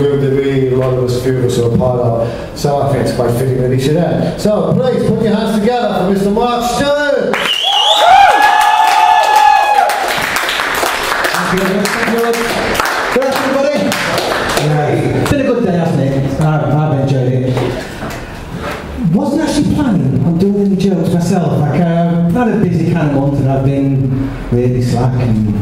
group that really a lot of us, few of us are a part of. So I think it's quite fitting that he should end. So please put your hands together for Mr. Marksman. Good everybody. It's been a good day, hasn't it? I've enjoyed it. Wasn't actually planning on doing any jokes myself. Like, I've had a busy kind of month and I've been really slack. And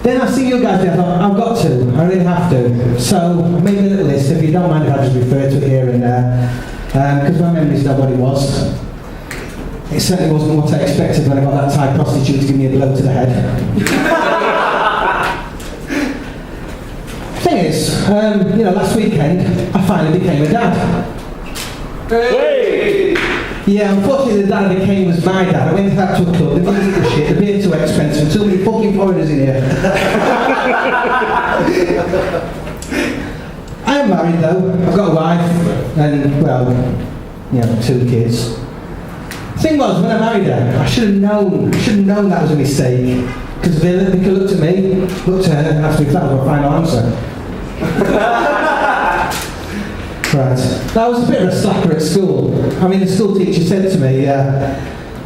then I see you guys there, I thought, I've got to. I really have to. So I made a little list. If you don't mind, I'll just refer to it here and there. Because my memory's not what it was. It certainly wasn't what I expected when I got that Thai prostitute to give me a blow to the head. Thing is, last weekend I finally became a dad. Hey! Yeah, unfortunately the dad I became was my dad. I went out to a club, the music was shit, the beer too expensive, too many fucking foreigners in here. I am married though, I've got a wife, and 2 kids. Thing was, when I married her, I should have known that was a mistake. Because Vicky looked at me, looked at her, and asked me if that was my final answer. Right. That was a bit of a slacker at school. I mean, the school teacher said to me,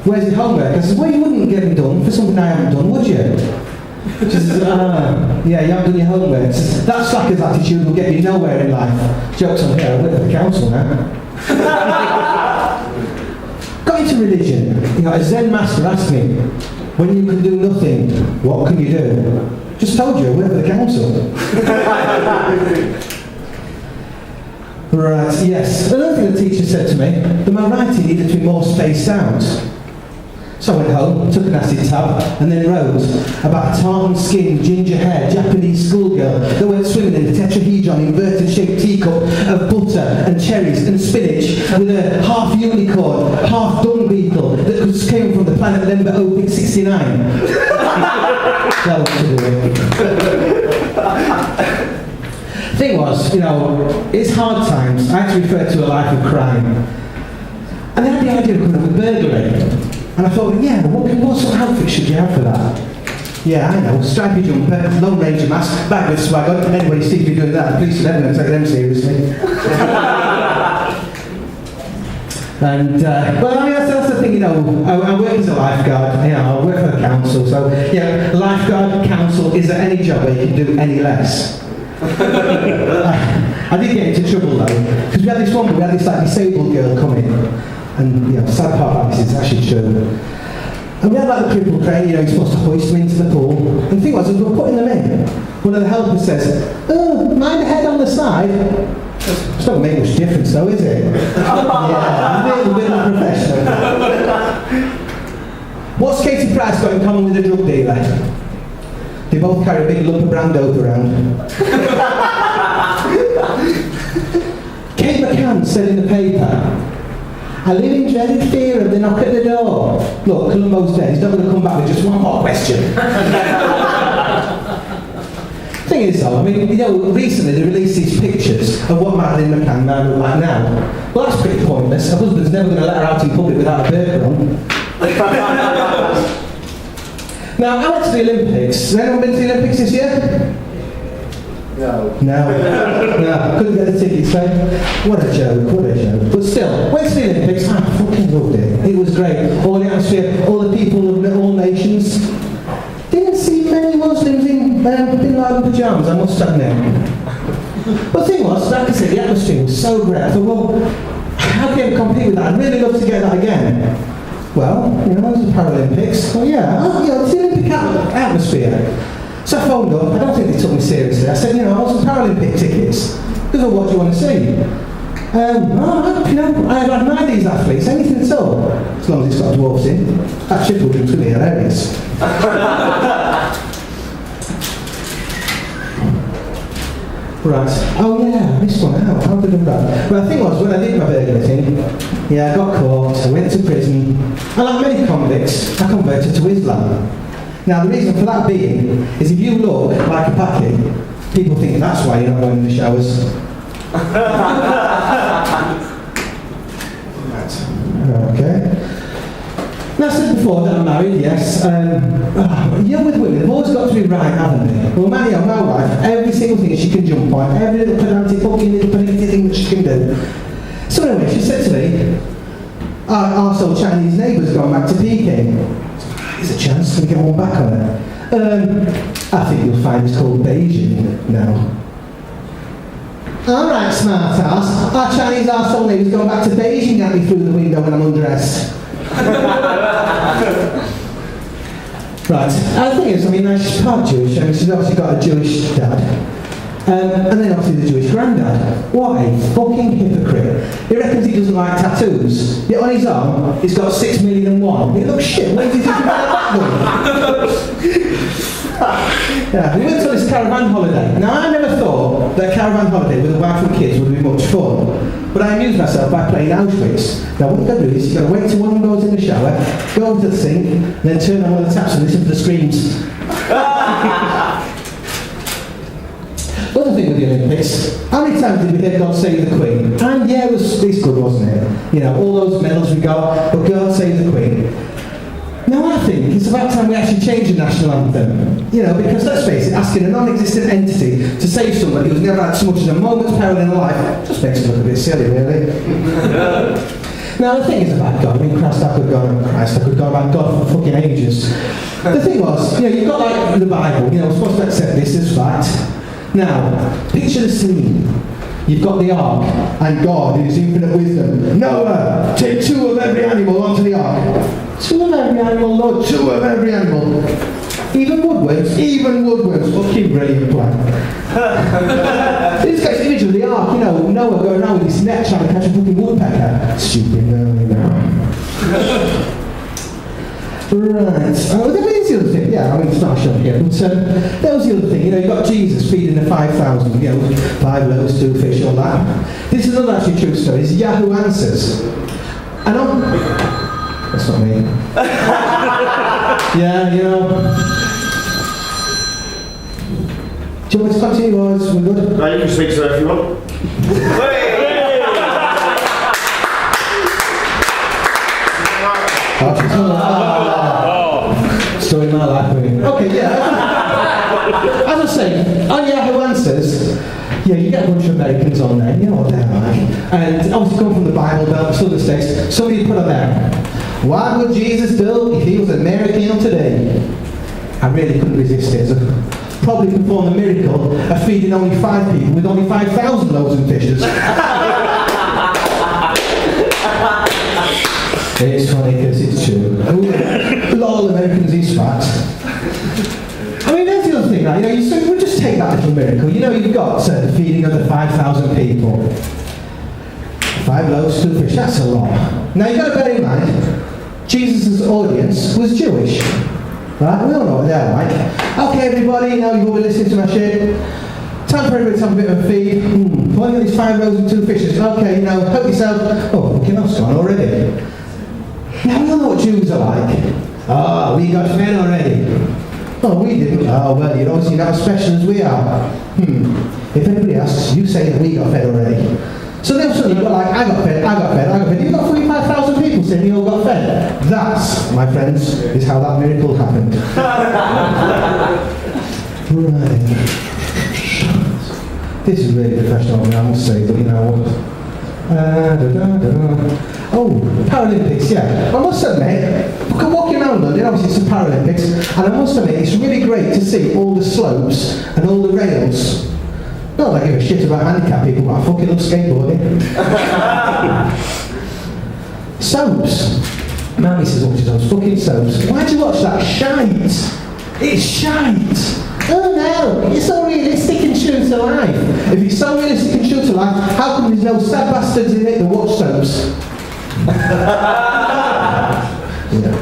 where's your homework? I said, well, you wouldn't get them done for something I haven't done, would you? She says, yeah, you haven't done your homework. Says, that slacker's attitude will get you nowhere in life. Joke's on here, I work for the council now. Got into religion. A Zen master asked me, when you can do nothing, what can you do? Just told you, I work for the council. Right, yes. Another thing the teacher said to me, that my writing needed to be more spaced out. So I went home, took an acid tab, and then wrote about a tartan-skinned, ginger-haired Japanese schoolgirl that went swimming in the tetrahedron inverted-shaped teacup of butter and cherries and spinach with a half unicorn, half dung beetle that came from the planet Limber Opic 69. That was to do it. Thing was, it's hard times. I had to refer to a life of crime. And then I had the idea of coming up with burglary. And I thought, yeah, what sort of outfit should you have for that? Yeah, I know, stripy jumper, Lone Ranger mask, bag with swag on. Anybody sees me doing that, the police are never going to take them seriously. And, that's the thing, I work as a lifeguard, I work for the council, so, lifeguard, council, is there any job where you can do any less? I did get into trouble though, because we had this disabled girl come in, and sad part about this is actually true. And we had the crippled crane, you're supposed to hoist them into the pool. And the thing was, as we were putting them in, one of the helpers says, oh, mind the head on the side. It's not going to make much difference though, is it? Yeah, a little bit unprofessional. What's Katie Price got in common with a drug dealer? They both carry a big lump of brand dope around. Kate McCann said in the paper, I live in dreaded fear of the knock at the door. Look, Columbo's dead, he's not going to come back with just one more question. Thing is though, recently they released these pictures of what Madeline McCann might look like now. Well, that's pretty pointless. Her husband's never going to let her out in public without a burqa on. Now, I went to the Olympics. Has anyone been to the Olympics this year? No. Couldn't get the tickets, so what a joke. But still, went to the Olympics, I fucking loved it. It was great. All the atmosphere, all the people of all nations. Didn't see many Muslims in Bin Laden pyjamas, I must admit. But the thing was, like I said, the atmosphere was so great. I thought, well, how can I compete with that? I'd really love to get that again. Well, it was the Paralympics. Well, it's the Olympic atmosphere. So I phoned up. I don't think they took me seriously. I said, I want some Paralympic tickets. They said, what do you want to see? I admire these athletes. Anything at all. As long as it's got dwarfs in. That triple jump's going to be hilarious. Right. Oh yeah, I missed one out. How did I do that? Well, the thing was, when I did my burglary thing, I got caught, I went to prison, and like many convicts, I converted to Islam. Now, the reason for that being is if you look like a packet, people think that's why you're not going in the showers. Right. Okay. Now, I said before that I'm married, yes. With women, they've always got to be right, haven't they? Well, my wife, every single thing she can jump on, every little pedantic, fucking little pedantic thing that she can do. So anyway, she said to me, our sort of Chinese neighbour's gone back to Peking. There's a chance to get one back on her. I think you'll find it's called Beijing now. Alright, smart ass. Our Chinese arsehole neighbour's gone back to Beijing at me through the window when I'm undressed. Right, the thing is, she's part Jewish, and she's obviously got a Jewish dad. And then obviously the Jewish granddad. What a fucking hypocrite. He reckons he doesn't like tattoos. Yet on his arm, he's got 6,000,001. He looks shit, what is he thinking about that one? Yeah, we went on this caravan holiday. Now, I never thought that a caravan holiday with a wife and kids would be much fun. But I amused myself by playing Auschwitz. Now, what you've got to do is you've got to wait till one goes in the shower, go over to the sink, and then turn on one of the taps and listen to the screams. Other thing with the Olympics, how many times did we hear God Save the Queen? And yeah, it's good, wasn't it? All those medals we got, but God Save the Queen. Now I think it's about time we actually change the national anthem. Because let's face it, asking a non-existent entity to save somebody who's never had so much as a moment's peril in their life just makes it look a bit silly, really. Now the thing is about God, Christ, I could go about God for fucking ages. The thing was, you've got like the Bible, we're supposed to accept this as fact. Now, picture the scene. You've got the ark, and God, in his infinite wisdom, Noah, take 2 of every animal onto the ark. 2 of every animal, Lord, 2 of every animal. Even woodworms, fucking brilliant plan. This guy's image of the ark, Noah going around with his net trying to catch a fucking woodpecker. Stupid, no. Right. There's the other thing. Yeah, it's not shown here, but that was the other thing. You've got Jesus feeding the 5,000. 5 loaves, 2 fish, all that. This is another actually true story. It's Yahoo Answers. And that's not me. Yeah, Do you want me to continue, or is we good? No, you can speak to her if you want. Story of my life, really. Okay, yeah. As I was saying, on Yahoo Answers, you get a bunch of Americans on there, you know what they're like. And obviously come from the Bible Belt, Southern States, somebody put on there, what would Jesus do if he was American today? I really couldn't resist it. Probably perform the miracle of feeding only 5 people with only 5,000 loaves and fishes. It's funny because it's true. Lol, Americans eat fat. There's the other thing, right? We'll just take that little miracle. You've got the feeding of the 5,000 people. 5 loaves, 2 fish, that's a lot. Now you've got to bear in mind, Jesus' audience was Jewish. Right? We all know what they're like. Okay, everybody, now you've all been listening to my shit. Time for everybody to have a bit of a feed. Pulling at these 5 loaves and 2 fishes. Okay, help yourself. Oh, fucking hell's gone already. Now we all know what Jews are like. Oh, we got fed already. Oh, we didn't. Oh, well, you're obviously not as special as we are. If anybody asks, you say that we got fed already. So then suddenly you've got like, I got fed. You've got 45,000 people saying you all got fed. That, my friends, is how that miracle happened. Right. This is really professional, I must say, but Paralympics, yeah. I must admit, walking around London, obviously it's the Paralympics, and I must admit it's really great to see all the slopes and all the rails. Not that I give a shit about handicapped people, but I fucking love skateboarding. Soaps. Mammy says watches those fucking soaps. Why'd you watch that shite? It's shite. Oh no, it's so realistic and true to life. If it's so realistic and true to life, how come there's no sad bastards in it that watch soaps? Yeah.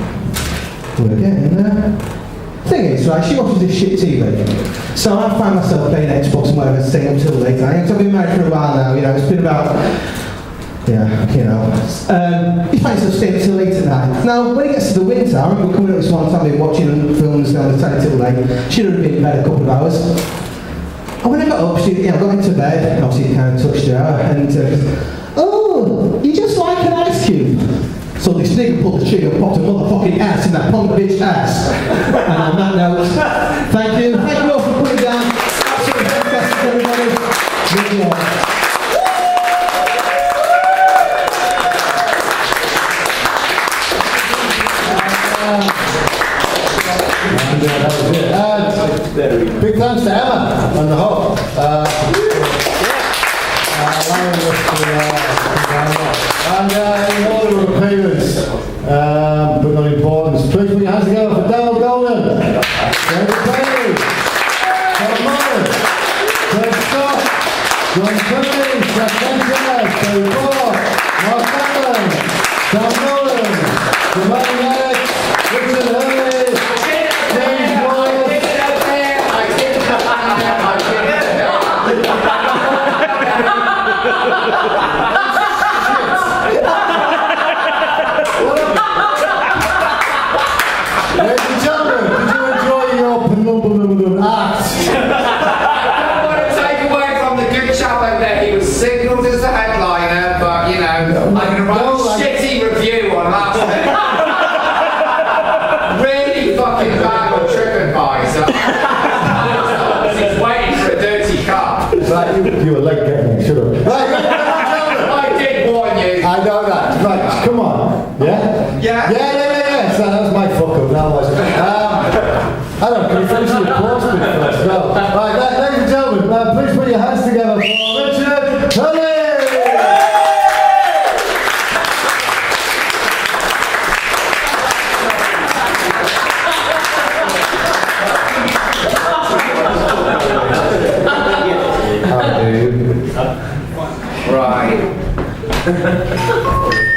We're getting there. Thing is, right, she watches this shit TV. So I find myself playing Xbox and whatever, staying up till late night. I've been married for a while now, it's been about... you find yourself staying up till late at night. Now, when it gets to the winter, I remember coming up this one time, watching films down the telly till late. She'd have been in bed a couple of hours. And when I got up, I got into bed, obviously it kind of touched her, and oh, you just like an ice cube. So this nigga pulled the trigger and popped a motherfucking ass in that punk bitch ass. And on that note, thank you all for putting down. Absolutely fantastic, everybody. Good job. Big thanks to Emma on the whole. And in order of appearance, but not importance, please put your hands together for Dale Golden, David Bailey, Tom Mullen, Greg Scott, John Cummings, Jack Benson, Dave Moore, Mark Allen, Tom Nolan, Jermaine Alex, Richard Hurley, James Wyatt. Ladies and gentlemen, did you enjoy your penumbra act? I don't want to take away from the good chap over there. He was signalled as the headliner, but you know, I'm going to write a shitty review on last minute. Really fucking bad on TripAdvisor. He's waiting for a dirty cup. Right, you were late getting me, shut up. Right, I did warn you. I know that. Right, come on. Yeah? Yeah. So that was my fuck up. That was. I don't know, can you finish the applause bit first? No. Right, ladies and gentlemen, please put your hands together for Richard Hurley! Right.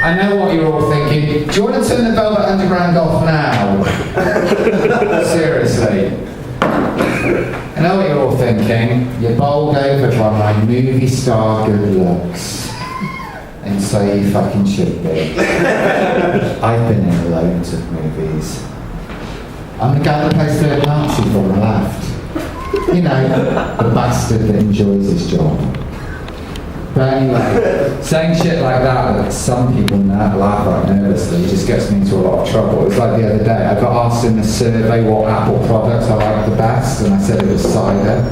I know what you're all thinking. Do you want to turn the Velvet Underground off now? Seriously. I know what you're all thinking. You're bowled over by my movie star good looks. And so you fucking should be. I've been in loads of movies. I'm the guy that plays third Nazi from the left. You know, the bastard that enjoys his job. But anyway, saying shit like that some people laugh at nervously just gets me into a lot of trouble. It was like the other day, I got asked in a survey what Apple products I like the best, and I said it was cider.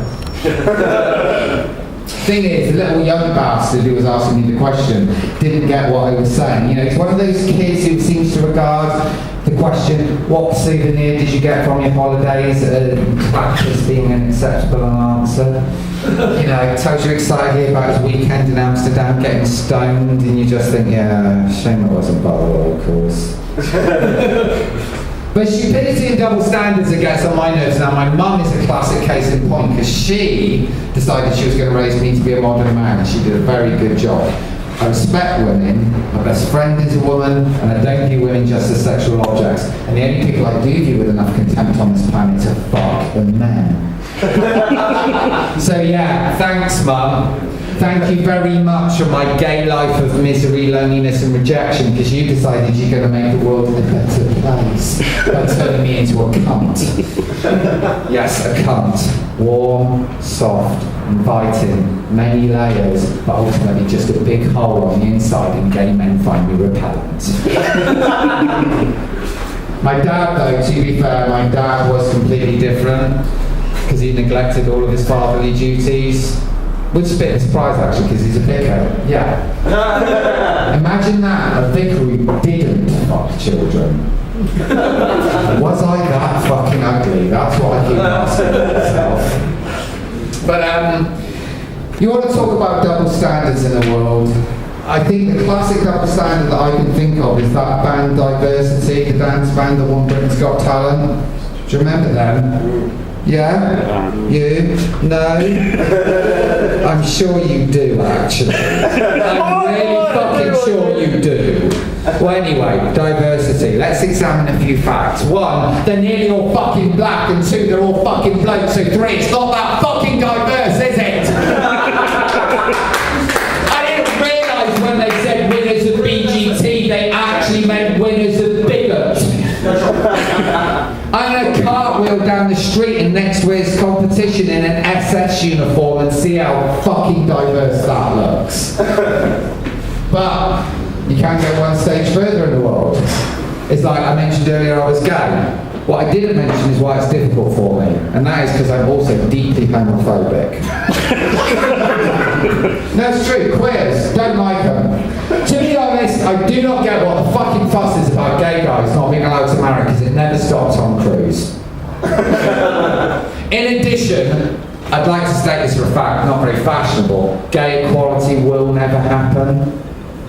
Thing is, the little young bastard who was asking me the question didn't get what I was saying. You know, he's one of those kids who seems to regard the question, what souvenir did you get from your holidays, as being an acceptable answer. You know, tells you excited about his weekend in Amsterdam getting stoned, and you just think, yeah, shame it wasn't Bottle, of course. But stupidity and double standards that gets on my nerves now. My mum is a classic case in point, because she decided she was going to raise me to be a modern man, and she did a very good job. I respect women, my best friend is a woman, and I don't view women just as sexual objects. And the only people I do view with enough contempt on this planet to fuck are men. So yeah, thanks Mum. Thank you very much for my gay life of misery, loneliness and rejection, because you decided you're going to make the world a better place by turning me into a cunt. Yes, a cunt. Warm, soft, inviting, many layers, but ultimately just a big hole on the inside, and gay men find me repellent. My dad, though, to be fair, my dad was completely different, because he neglected all of his fatherly duties. Which is a bit of a surprise actually, because he's a vicar. Yeah. Imagine that, a vicar who didn't fuck children. Was I that fucking ugly? That's what I keep asking myself. But you want to talk about double standards in the world. I think the classic double standard that I can think of is that band Diversity, the dance band that won Britain's Got Talent. Do you remember them? Yeah? You? No? I'm sure you do, actually. I'm really fucking sure you do. Well, anyway, Diversity. Let's examine a few facts. One, they're nearly all fucking black, and two, they're all fucking blokes, so three, it's not that fucking diverse, is it? I didn't realise when they said winners of BGT, they actually meant winners of bigots. I'm going to cartwheel down the street and next to his competition in an SS uniform and see how fucking diverse that looks. But You can't go one stage further in the world. It's like I mentioned earlier, I was gay. What I didn't mention is why it's difficult for me, and that is because I'm also deeply homophobic. No, it's true, queers, don't like them. To be honest, I do not get what the fucking fuss is about gay guys not being allowed to marry, because it never stopped Tom Cruise. In addition, I'd like to state this for a fact, not very fashionable, gay equality will never happen.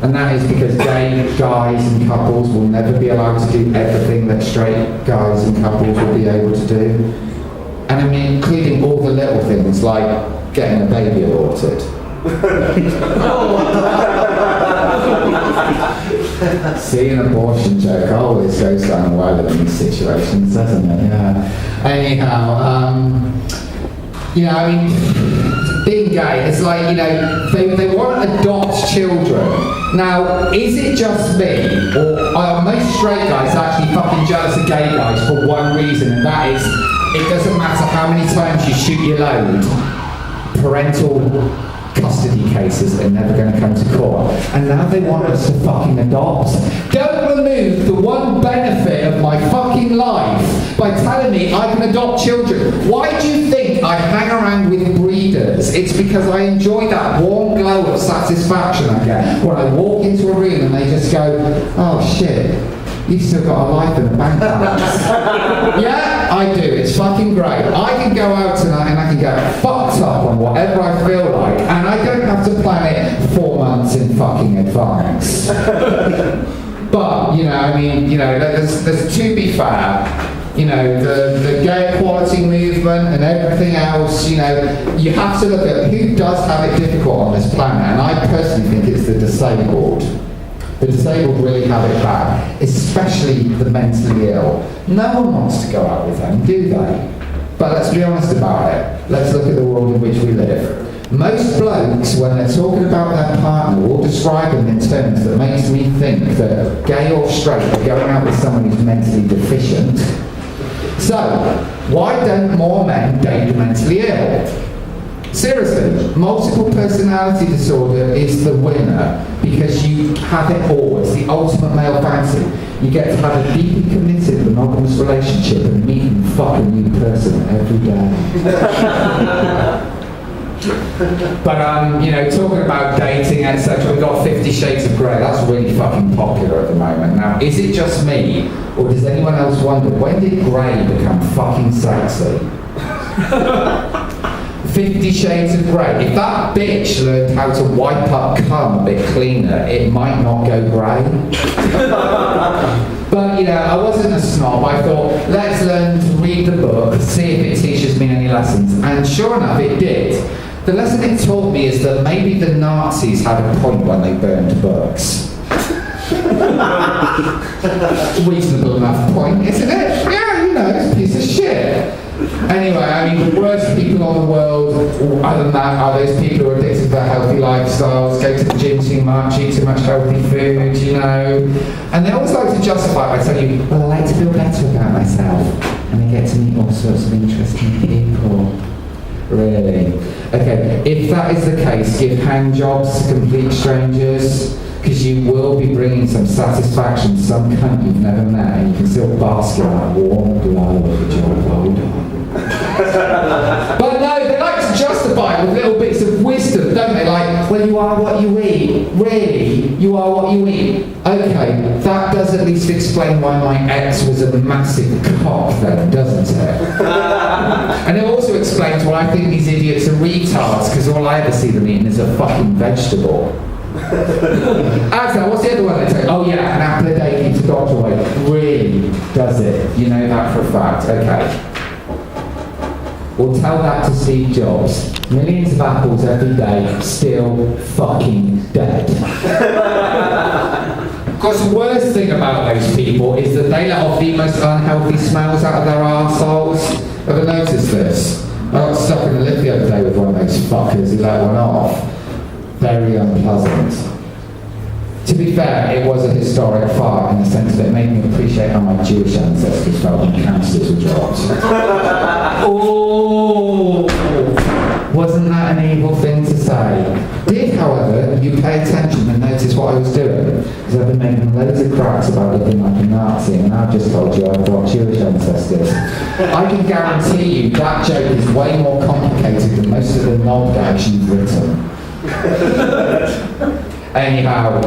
And that is because gay guys and couples will never be allowed to do everything that straight guys and couples will be able to do. And I mean, including all the little things like getting a baby aborted. See, an abortion joke always goes down well in these situations, doesn't it? Yeah. Anyhow, you know, I mean, being gay, it's like, you know, they want to adopt children. Now, is it just me, or are most straight guys actually fucking jealous of gay guys for one reason, and that is, it doesn't matter how many times you shoot your load, parental custody cases are never going to come to court, and now they want us to fucking adopt. Don't remove the one benefit of my fucking life by telling me I can adopt children. Why do you think I hang around with breeders? It's because I enjoy that warm glow of satisfaction I get when I walk into a room and they just go, oh shit, you've still got a life and a bank balance. Yeah, I do. It's fucking great. I can go out tonight and I can get fucked up on whatever I feel like, and I don't have to plan it 4 months in fucking advance. But, you know, I mean, you know, there's to be fair, you know, the gay equality movement and everything else, you know, you have to look at who does have it difficult on this planet, and I personally think it's the disabled. The disabled really have it bad, especially the mentally ill. No one wants to go out with them, do they? But let's be honest about it. Let's look at the world in which we live. Most blokes, when they're talking about their partner, will describe them in terms that makes me think that gay or straight are going out with someone who's mentally deficient. So, why don't more men date the mentally ill? Seriously, multiple personality disorder is the winner because you have it all. It's the ultimate male fantasy. You get to have a deeply committed monogamous relationship and meet and fuck a new person every day. But you know, talking about dating, etc., we've got 50 Shades of Grey. That's really fucking popular at the moment. Now, is it just me, or does anyone else wonder when did grey become fucking sexy? 50 Shades of Grey. If that bitch learned how to wipe up cum a bit cleaner, it might not go grey. But, you know, I wasn't a snob. I thought, let's learn to read the book, see if it teaches me any lessons. And sure enough, it did. The lesson it taught me is that maybe the Nazis had a point when they burned books. Reasonable enough point, isn't it? Yeah, you know, it's a piece of shit. Anyway, I mean, the worst people on the world, other than that, are those people who are addicted to their healthy lifestyles, go to the gym too much, eat too much healthy food, you know. And they always like to justify it by telling you, well, I like to feel better about myself. And I get to meet all sorts of interesting people. Really? Okay, if that is the case, give hand jobs to complete strangers, because you will be bringing some satisfaction to some cunt you've never met, and you can still bask in that warm glow of the job well done. But no, they like to justify it with little bits of wisdom, don't they? Like, well, you are what you eat. Really? You are what you eat. Okay, that does at least explain why my ex was a massive cock then, doesn't it? And it also explains why I think these idiots are retards, because all I ever see them eating is a fucking vegetable. Actually, what's the other one they take? Oh yeah, an apple a day keeps a doctor away. Really? Does it? You know that for a fact. Okay. We'll tell that to Steve Jobs. Millions of apples every day, still fucking dead. Of course, the worst thing about those people is that they let off the most unhealthy smells out of their arseholes. Ever noticed this? I got stuck in the lift the other day with one of those fuckers who let one off. Very unpleasant. To be fair, it was a historic fart in the sense that it made me appreciate how my Jewish ancestors felt when cancers were dropped. Oh! Wasn't that an evil thing to say? Did however, you pay attention and notice what I was doing, because I've been making loads of cracks about looking like a Nazi, and I've just told you I've got Jewish ancestors. I can guarantee you that joke is way more complicated than most of the knob gags you've written. Anyhow,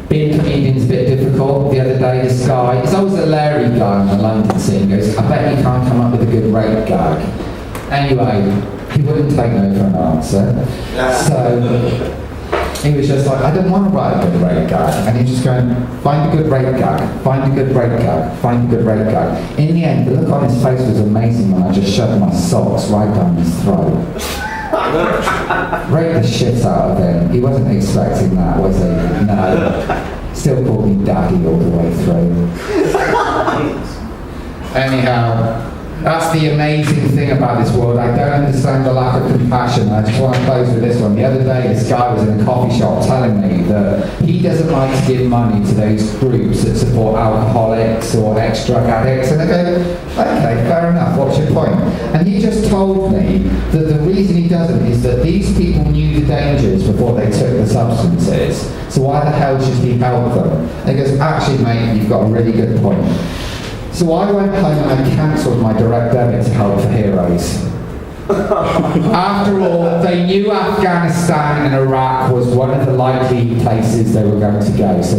being a comedian's a bit difficult. The other day, this guy, he's always a Larry guy on the London scene, goes, I bet you can't come up with a good rape gag. Anyway, he wouldn't take no for an answer. So he was just like, I don't want to write a good rape gag. And he's just going, find a good rape gag, find a good rape gag, find a good rape gag. In the end, the look on his face was amazing when I just shoved my socks right down his throat. Raped the shit out of him. He wasn't expecting that, was he? No. Still called me daddy all the way through. Anyhow, that's the amazing thing about this world. I don't understand the lack of compassion. I just want to close with this one. The other day, this guy was in a coffee shop telling me that he doesn't like to give money to those groups that support alcoholics or ex-drug addicts. And I go, okay, fair enough, what's your point? And he just told me that the reason he doesn't is that these people knew the dangers before they took the substances. So why the hell should he help them? And he goes, actually, mate, you've got a really good point. So I went home and I cancelled my direct debit to Help for Heroes. After all, they knew Afghanistan and Iraq was one of the likely places they were going to go. So